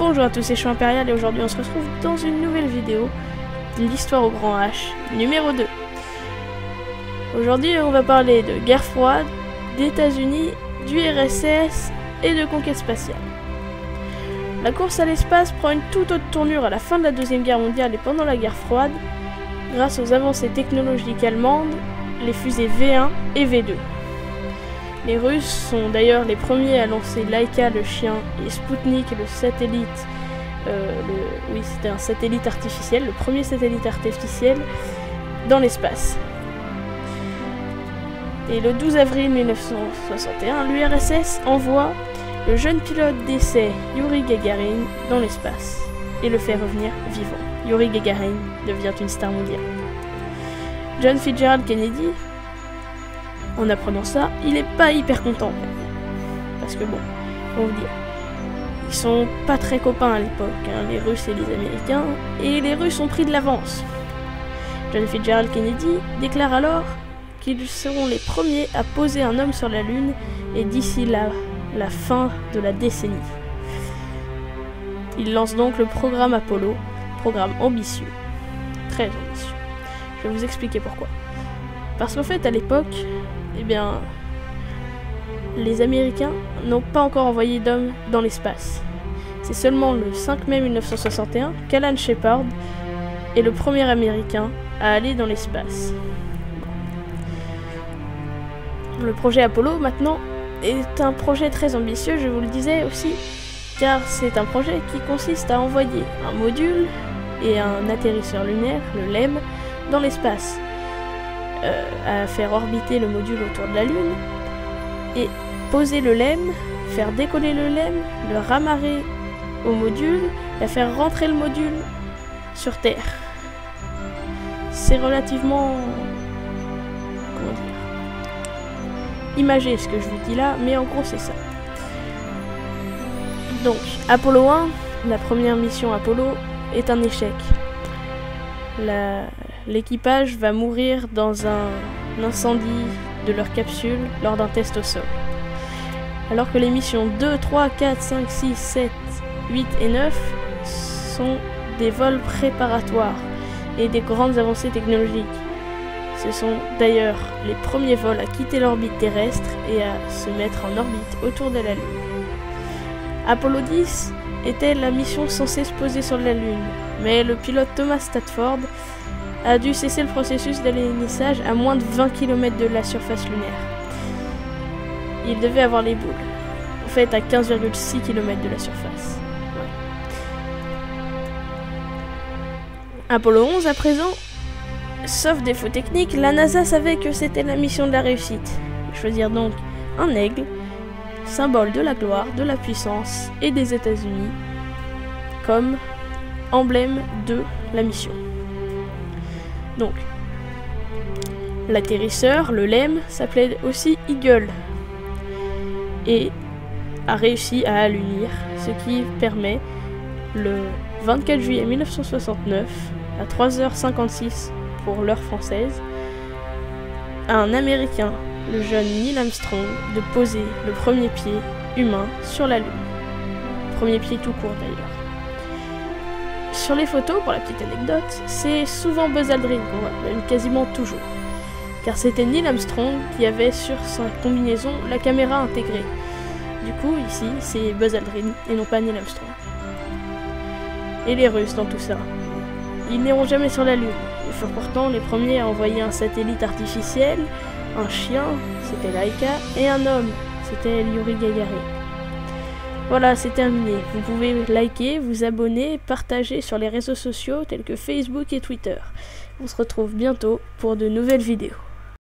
Bonjour à tous, c'est Chou Impérial et aujourd'hui on se retrouve dans une nouvelle vidéo de l'histoire au grand H, numéro 2. Aujourd'hui on va parler de guerre froide, d'États-Unis, du RSS et de conquête spatiale. La course à l'espace prend une toute autre tournure à la fin de la Deuxième Guerre mondiale et pendant la guerre froide, grâce aux avancées technologiques allemandes, les fusées V1 et V2. Les Russes sont d'ailleurs les premiers à lancer Laika le chien et Sputnik le satellite, c'était un satellite artificiel, le premier satellite artificiel dans l'espace. Et le 12 avril 1961, l'URSS envoie le jeune pilote d'essai Yuri Gagarin dans l'espace et le fait revenir vivant. Yuri Gagarin devient une star mondiale. John Fitzgerald Kennedy, en apprenant ça, il est pas hyper content. Parce que bon, on vous dire, ils sont pas très copains à l'époque, hein, les Russes et les Américains, et les Russes ont pris de l'avance. John Fitzgerald Kennedy déclare alors qu'ils seront les premiers à poser un homme sur la Lune, et d'ici la fin de la décennie. Il lance donc le programme Apollo, programme ambitieux, très ambitieux. Je vais vous expliquer pourquoi. Parce qu'en fait, à l'époque, eh bien, les Américains n'ont pas encore envoyé d'hommes dans l'espace. C'est seulement le 5 mai 1961 qu'Alan Shepard est le premier Américain à aller dans l'espace. Le projet Apollo, maintenant, est un projet très ambitieux, je vous le disais aussi, car c'est un projet qui consiste à envoyer un module et un atterrisseur lunaire, le LEM, dans l'espace. À faire orbiter le module autour de la Lune et poser le LEM, faire décoller le LEM, le ramarrer au module et faire rentrer le module sur Terre. C'est relativement, comment dire, imagé ce que je vous dis là, mais en gros c'est ça. Donc Apollo 1, la première mission Apollo, est un échec. L'équipage va mourir dans un incendie de leur capsule lors d'un test au sol. Alors que les missions 2, 3, 4, 5, 6, 7, 8 et 9 sont des vols préparatoires et des grandes avancées technologiques. Ce sont d'ailleurs les premiers vols à quitter l'orbite terrestre et à se mettre en orbite autour de la Lune. Apollo 10 était la mission censée se poser sur la Lune, mais le pilote Thomas Stafford a dû cesser le processus d'alunissage à moins de 20 km de la surface lunaire. Il devait avoir les boules, en fait à 15,6 km de la surface. Ouais. Apollo 11 à présent, sauf défaut technique, la NASA savait que c'était la mission de la réussite. Choisir donc un aigle, symbole de la gloire, de la puissance et des États-Unis, comme emblème de la mission. Donc, l'atterrisseur, le LEM, s'appelait aussi Eagle et a réussi à alunir, ce qui permet, le 24 juillet 1969, à 3h56 pour l'heure française, à un Américain, le jeune Neil Armstrong, de poser le premier pied humain sur la Lune. Premier pied tout court d'ailleurs. Sur les photos, pour la petite anecdote, c'est souvent Buzz Aldrin qu'on voit, même quasiment toujours. Car c'était Neil Armstrong qui avait sur sa combinaison la caméra intégrée. Du coup, ici, c'est Buzz Aldrin et non pas Neil Armstrong. Et les Russes dans tout ça. Ils n'iront jamais sur la Lune. Ils furent pourtant les premiers à envoyer un satellite artificiel, un chien, c'était Laika, et un homme, c'était Yuri Gagarin. Voilà, c'est terminé. Vous pouvez liker, vous abonner, partager sur les réseaux sociaux tels que Facebook et Twitter. On se retrouve bientôt pour de nouvelles vidéos.